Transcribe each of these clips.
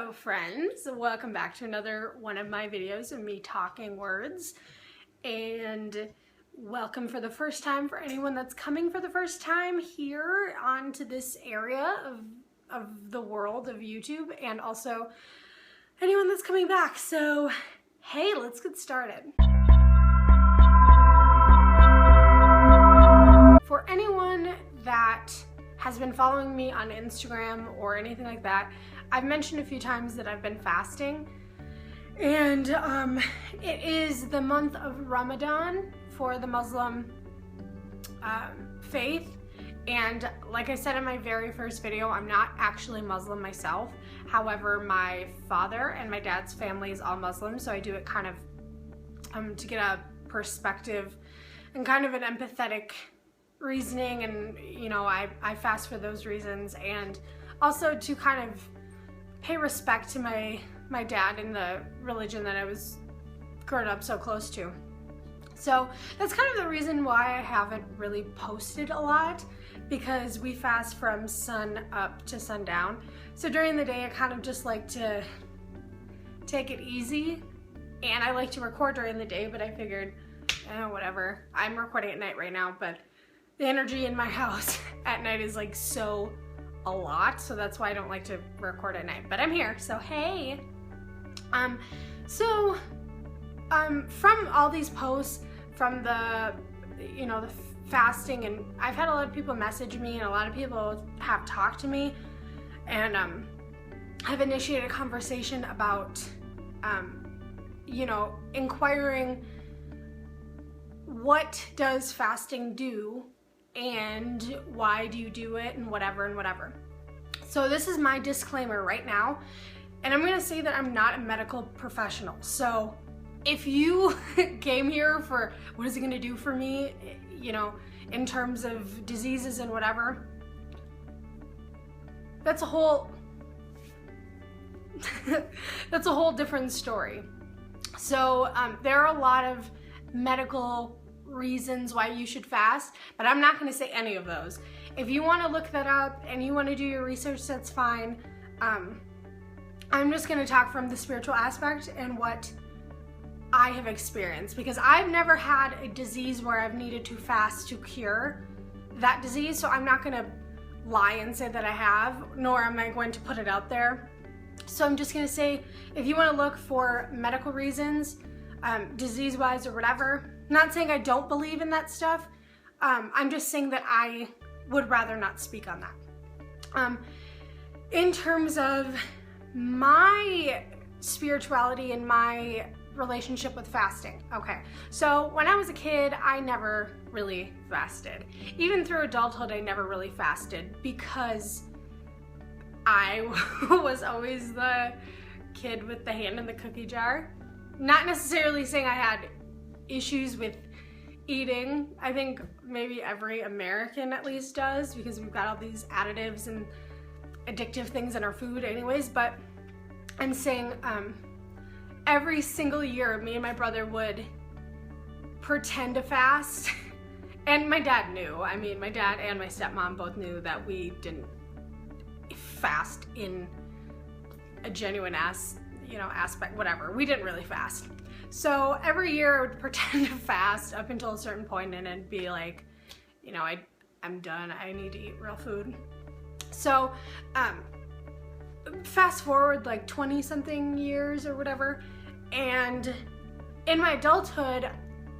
Hello friends, welcome back to another one of my videos of me talking words, and welcome for the first time for anyone that's coming for the first time here onto this area of the world of YouTube, and also anyone that's coming back. So hey, let's get started. For anyone that has been following me on Instagram or anything like that, I've mentioned a few times that I've been fasting, and it is the month of Ramadan for the Muslim faith. And like I said in my very first video, I'm not actually Muslim myself. However, my father and my dad's family is all Muslim, so I do it kind of to get a perspective and kind of an empathetic reasoning, and you know, I fast for those reasons, and also to kind of pay respect to my dad and the religion that I was grown up so close to. So that's kind of the reason why I haven't really posted a lot, because we fast from sun up to sundown. So during the day I kind of just like to take it easy, and I like to record during the day, but I figured, whatever. I'm recording at night right now, but the energy in my house at night is like so a lot, so that's why I don't like to record at night, but I'm here, so hey. From all these posts, from the, you know, the fasting, and I've had a lot of people message me, and a lot of people have talked to me, and I've initiated a conversation about, you know, inquiring what does fasting do, and why do you do it, and whatever. So this is my disclaimer right now, and I'm gonna say that I'm not a medical professional. So if you came here for what is it gonna do for me, you know, in terms of diseases and whatever, that's a whole that's a whole different story. So there are a lot of medical reasons why you should fast, but I'm not going to say any of those. If you want to look that up and you want to do your research, that's fine. I'm just going to talk from the spiritual aspect and what I have experienced, because I've never had a disease where I've needed to fast to cure that disease, so I'm not going to lie and say that I have, nor am I going to put it out there. So I'm just going to say, if you want to look for medical reasons, disease-wise or whatever, not saying I don't believe in that stuff, I'm just saying that I would rather not speak on that. In terms of my spirituality and my relationship with fasting, okay, so when I was a kid, I never really fasted. Even through adulthood, I never really fasted, because I was always the kid with the hand in the cookie jar. Not necessarily saying I had issues with eating. I think maybe every American at least does, because we've got all these additives and addictive things in our food anyways, but I'm saying every single year me and my brother would pretend to fast, and my dad knew. I mean, my dad and my stepmom both knew that we didn't fast in a genuine aspect, whatever. We didn't really fast. So every year I would pretend to fast up until a certain point, and then be like, you know, I'm done, I need to eat real food. So fast forward like 20 something years or whatever, and in my adulthood,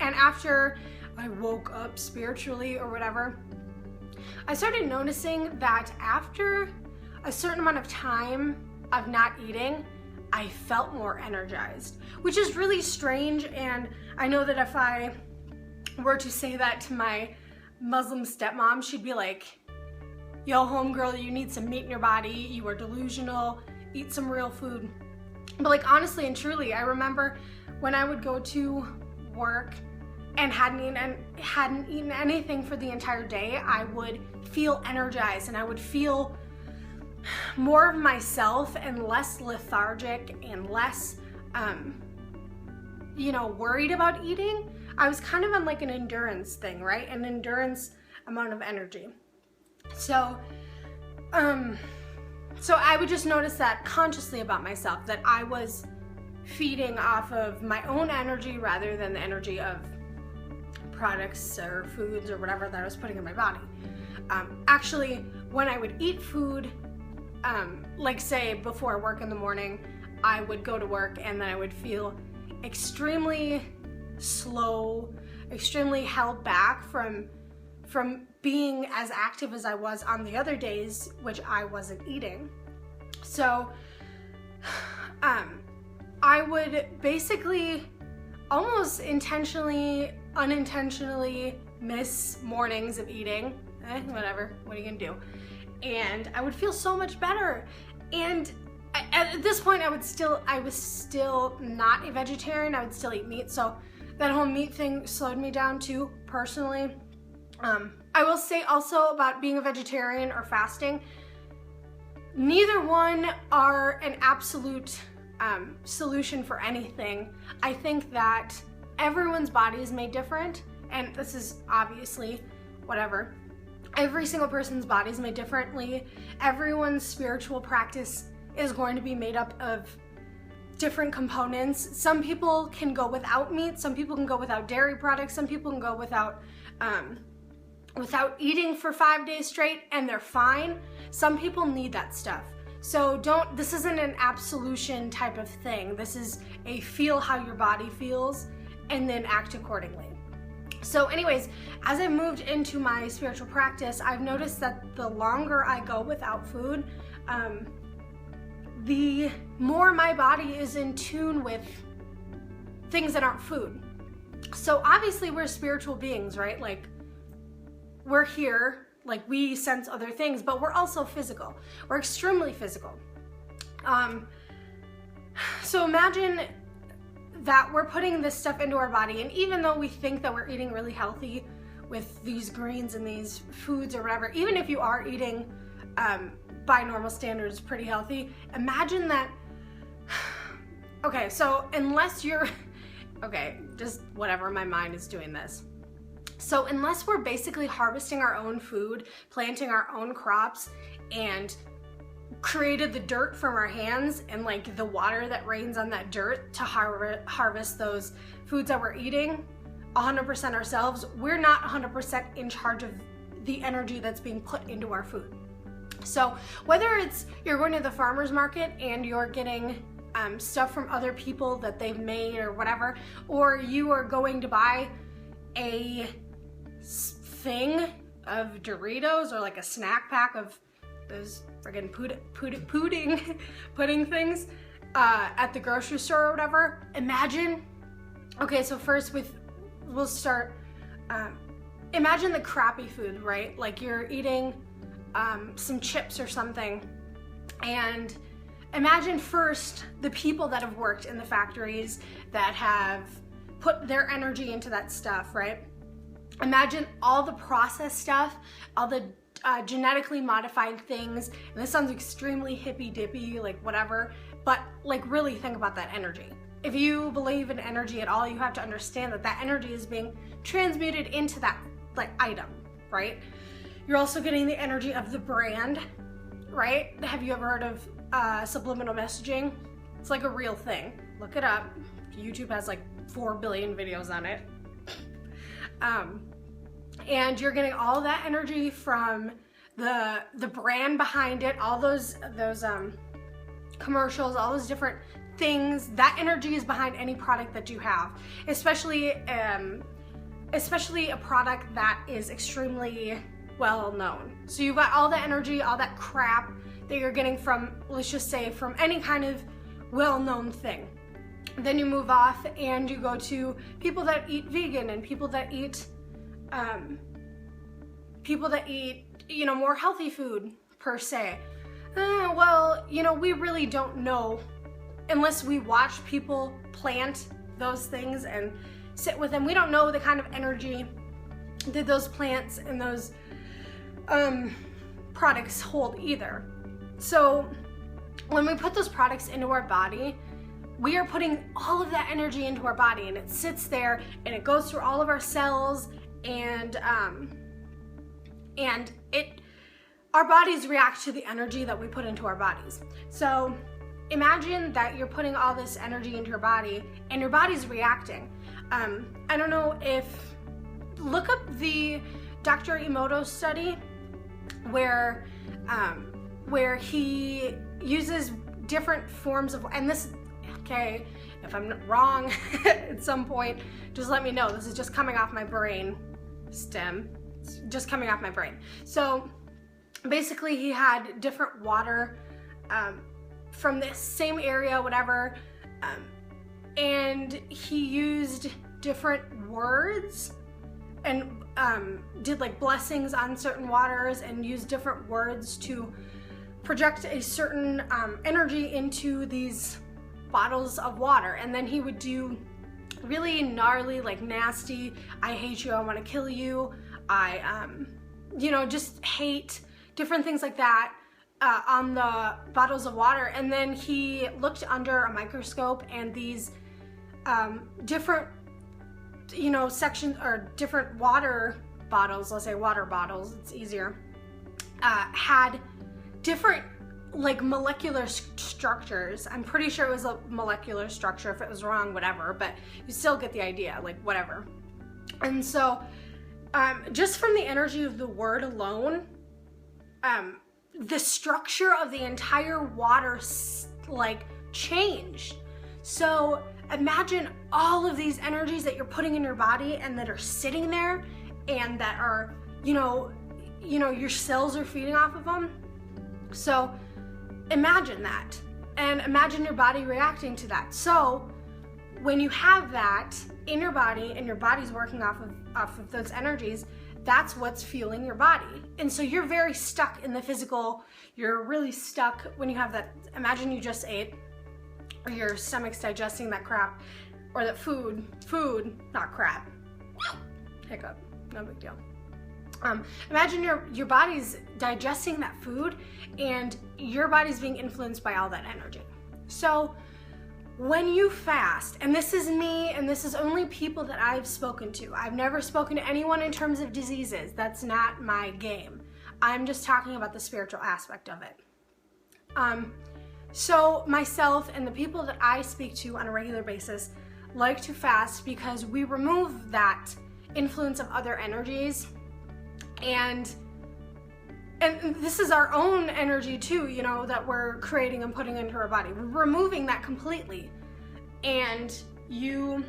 and after I woke up spiritually or whatever, I started noticing that after a certain amount of time of not eating, I felt more energized, which is really strange. And I know that if I were to say that to my Muslim stepmom, she'd be like, yo, homegirl, you need some meat in your body, you are delusional, eat some real food. But like, honestly and truly, I remember when I would go to work and hadn't eaten anything for the entire day, I would feel energized, and I would feel more of myself and less lethargic and less, you know, worried about eating. I was kind of on like an endurance thing, right? An endurance amount of energy. So So I would just notice that consciously about myself, that I was feeding off of my own energy rather than the energy of products or foods or whatever that I was putting in my body. Actually, when I would eat food, like say before work in the morning, I would go to work and then I would feel extremely slow, extremely held back from being as active as I was on the other days, which I wasn't eating. So I would basically almost intentionally, unintentionally miss mornings of eating. Whatever, what are you gonna do? And I would feel so much better. And at this point I was still not a vegetarian. I would still eat meat, so that whole meat thing slowed me down too, personally. I will say also about being a vegetarian or fasting, neither one are an absolute solution for anything. I think that everyone's body is made different, and this is obviously whatever. Every single person's body is made differently. Everyone's spiritual practice is going to be made up of different components. Some people can go without meat, some people can go without dairy products, some people can go without eating for 5 days straight and they're fine. Some people need that stuff. So this isn't an absolution type of thing. This is a feel how your body feels and then act accordingly. So anyways, as I moved into my spiritual practice, I've noticed that the longer I go without food, the more my body is in tune with things that aren't food. So obviously we're spiritual beings, right? Like, we're here, like we sense other things, but we're also physical. We're extremely physical. So imagine that we're putting this stuff into our body, and even though we think that we're eating really healthy with these greens and these foods or whatever, even if you are eating by normal standards pretty healthy, imagine that, okay, so unless you're, okay, just whatever, my mind is doing this. So unless we're basically harvesting our own food, planting our own crops, and created the dirt from our hands and like the water that rains on that dirt to harvest those foods that we're eating 100% ourselves, we're not 100% in charge of the energy that's being put into our food. So whether it's you're going to the farmer's market and you're getting stuff from other people that they've made or whatever, or you are going to buy a thing of Doritos or like a snack pack of those friggin' pudding things at the grocery store or whatever. Imagine, okay, so first we'll start, imagine the crappy food, right? Like you're eating some chips or something, and imagine first the people that have worked in the factories that have put their energy into that stuff, right? Imagine all the processed stuff, all the genetically modified things, and this sounds extremely hippy-dippy, like whatever, but like really think about that energy. If you believe in energy at all, you have to understand that that energy is being transmuted into that like item, right? You're also getting the energy of the brand, right? Have you ever heard of subliminal messaging? It's like a real thing. Look it up. YouTube has like 4 billion videos on it. And you're getting all that energy from the brand behind it, all those commercials, all those different things. That energy is behind any product that you have, especially a product that is extremely well known. So you've got all the energy, all that crap that you're getting from, let's just say, from any kind of well-known thing. Then you move off and you go to people that eat vegan and people that eat you know, more healthy food per se. Well, you know, we really don't know unless we watch people plant those things and sit with them. We don't know the kind of energy that those plants and those products hold either. So when we put those products into our body, we are putting all of that energy into our body, and it sits there and it goes through all of our cells, and our bodies react to the energy that we put into our bodies. So imagine that you're putting all this energy into your body and your body's reacting. I don't know if, look up the Dr. Emoto study where he uses different forms of, and this, okay, if I'm wrong at some point, just let me know. This is just coming off my brain stem. It's just coming off my brain. So basically he had different water from the same area, whatever, and he used different words and did like blessings on certain waters and used different words to project a certain energy into these bottles of water. And then he would do really gnarly, like nasty, I hate you, I want to kill you, I just hate, different things like that on the bottles of water. And then he looked under a microscope, and these different sections, or different water bottles, let's say water bottles, it's easier, had different like molecular structures. I'm pretty sure it was a molecular structure. If it was wrong, whatever, but you still get the idea, like whatever. And so just from the energy of the word alone, the structure of the entire water like changed. So imagine all of these energies that you're putting in your body and that are sitting there and that are, your cells are feeding off of them. So imagine that, and imagine your body reacting to that. So when you have that in your body and your body's working off of those energies, that's what's fueling your body. And so you're very stuck in the physical. You're really stuck when you have that. Imagine you just ate, or your stomach's digesting that crap, or that food, not crap. Hiccup, no big deal. Imagine your body's digesting that food and your body's being influenced by all that energy. So when you fast, and this is me, and this is only people that I've spoken to. I've never spoken to anyone in terms of diseases. That's not my game. I'm just talking about the spiritual aspect of it. So myself and the people that I speak to on a regular basis like to fast because we remove that influence of other energies, and this is our own energy too, that we're creating and putting into our body. We're removing that completely, and you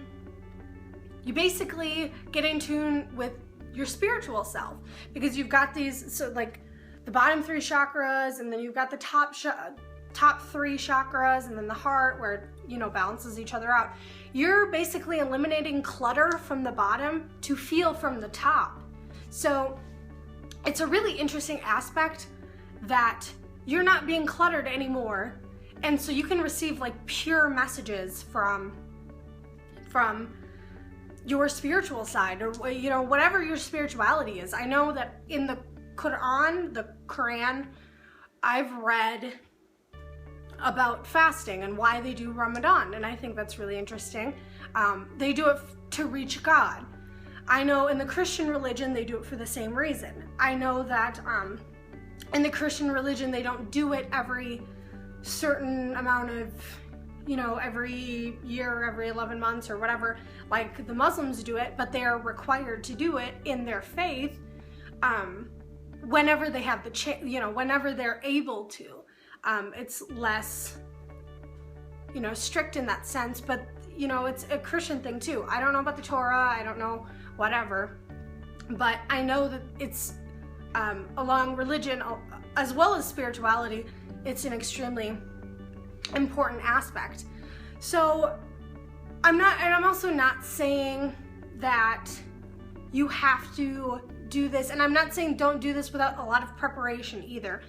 basically get in tune with your spiritual self, because you've got these, so like the bottom 3 chakras, and then you've got the top 3 chakras, and then the heart, where it balances each other out. You're basically eliminating clutter from the bottom to feel from the top. So it's a really interesting aspect that you're not being cluttered anymore, and so you can receive like pure messages from your spiritual side, or whatever your spirituality is. I know that in the Quran, I've read about fasting and why they do Ramadan, and I think that's really interesting. They do it to reach God. I know in the Christian religion they do it for the same reason. I know that in the Christian religion they don't do it every certain amount of, every year or every 11 months or whatever, like the Muslims do it, but they are required to do it in their faith whenever they have whenever they're able to. It's less, strict in that sense, but it's a Christian thing too. I don't know about the Torah, I don't know whatever, but I know that it's along religion as well as spirituality, it's an extremely important aspect. So I'm also not saying that you have to do this, and I'm not saying don't do this without a lot of preparation either.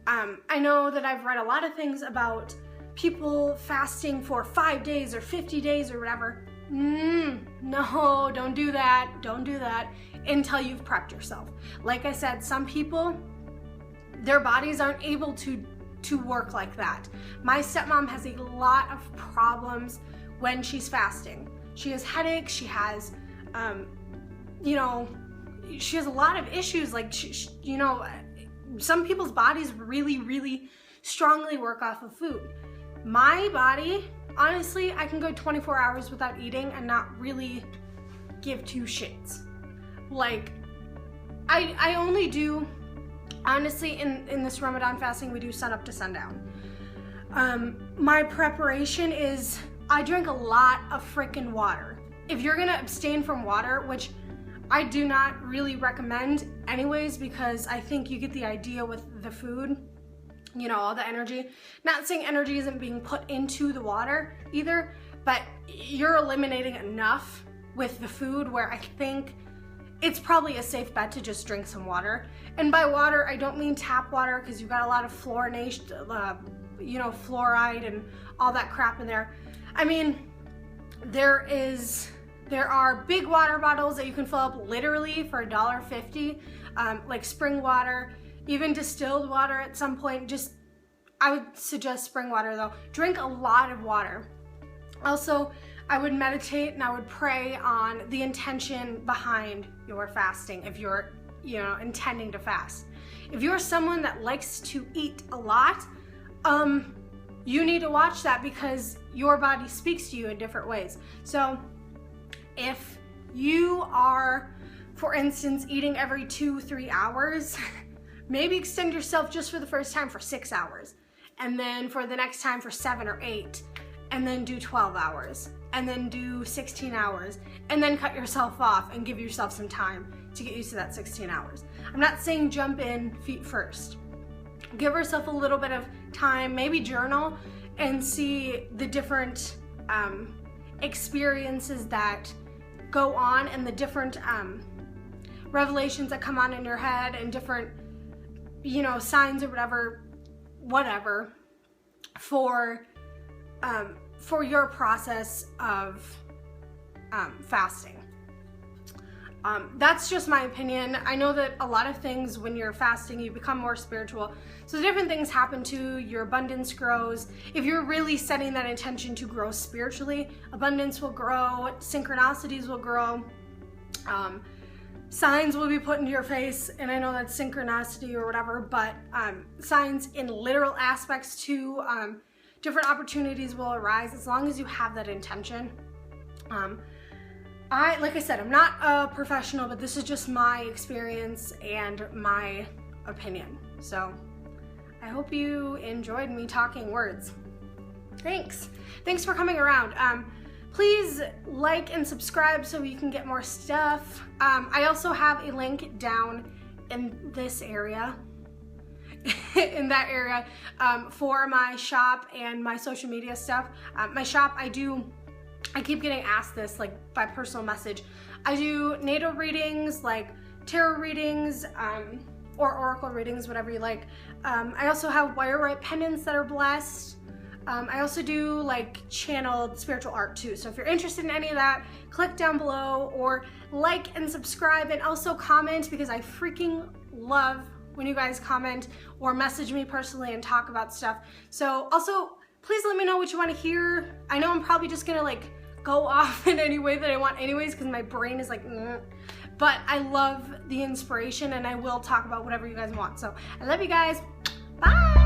I know that I've read a lot of things about people fasting for 5 days or 50 days or whatever. No, don't do that. Don't do that until you've prepped yourself. Like I said, some people, their bodies aren't able to work like that. My stepmom has a lot of problems when she's fasting. She has headaches, she has, she has a lot of issues, like, some people's bodies really, really strongly work off of food. My body, honestly, I can go 24 hours without eating and not really give two shits. Like, I only do, honestly, in this Ramadan fasting, we do sun up to sundown. My preparation is, I drink a lot of freaking water. If you're gonna abstain from water, which I do not really recommend anyways, because I think you get the idea with the food, you know, all the energy. Not saying energy isn't being put into the water either, but you're eliminating enough with the food where I think it's probably a safe bet to just drink some water. And by water, I don't mean tap water, because you've got a lot of fluorination, you know, fluoride and all that crap in there. I mean, there are big water bottles that you can fill up literally for $1.50, like spring water, even distilled water at some point. Just, I would suggest spring water though. Drink a lot of water. Also, I would meditate and I would pray on the intention behind your fasting if you're, you know, intending to fast. If you're someone that likes to eat a lot, you need to watch that, because your body speaks to you in different ways. So if you are, for instance, eating every 2-3 hours, maybe extend yourself just for the first time for 6 hours, and then for the next time for 7 or 8, and then do 12 hours, and then do 16 hours, and then cut yourself off and give yourself some time to get used to that 16 hours. I'm not saying jump in feet first. Give yourself a little bit of time, maybe journal, and see the different experiences that go on, and the different revelations that come on in your head, and different, you know, signs or whatever for your process of fasting. That's just my opinion. I know that a lot of things, when you're fasting, you become more spiritual. So different things happen to your abundance grows. If you're really setting that intention to grow spiritually, abundance will grow, synchronicities will grow, signs will be put into your face. And I know that's synchronicity or whatever, but signs in literal aspects too. Different opportunities will arise as long as you have that intention. Like I said, I'm not a professional, but this is just my experience and my opinion. So I hope you enjoyed me talking words. Thanks for coming around. Please like and subscribe so you can get more stuff. I also have a link down in this area, in that area, for my shop and my social media stuff. My shop, I keep getting asked this, like, by personal message. I do natal readings, like tarot readings, or oracle readings, whatever you like. I also have wire write pendants that are blessed. I also do like channeled spiritual art too. So if you're interested in any of that, click down below, or like and subscribe, and also comment, because I freaking love when you guys comment or message me personally and talk about stuff. So also, please let me know what you want to hear. I know I'm probably just gonna like go off in any way that I want anyways, because my brain is like, but I love the inspiration, and I will talk about whatever you guys want. So I love you guys. Bye.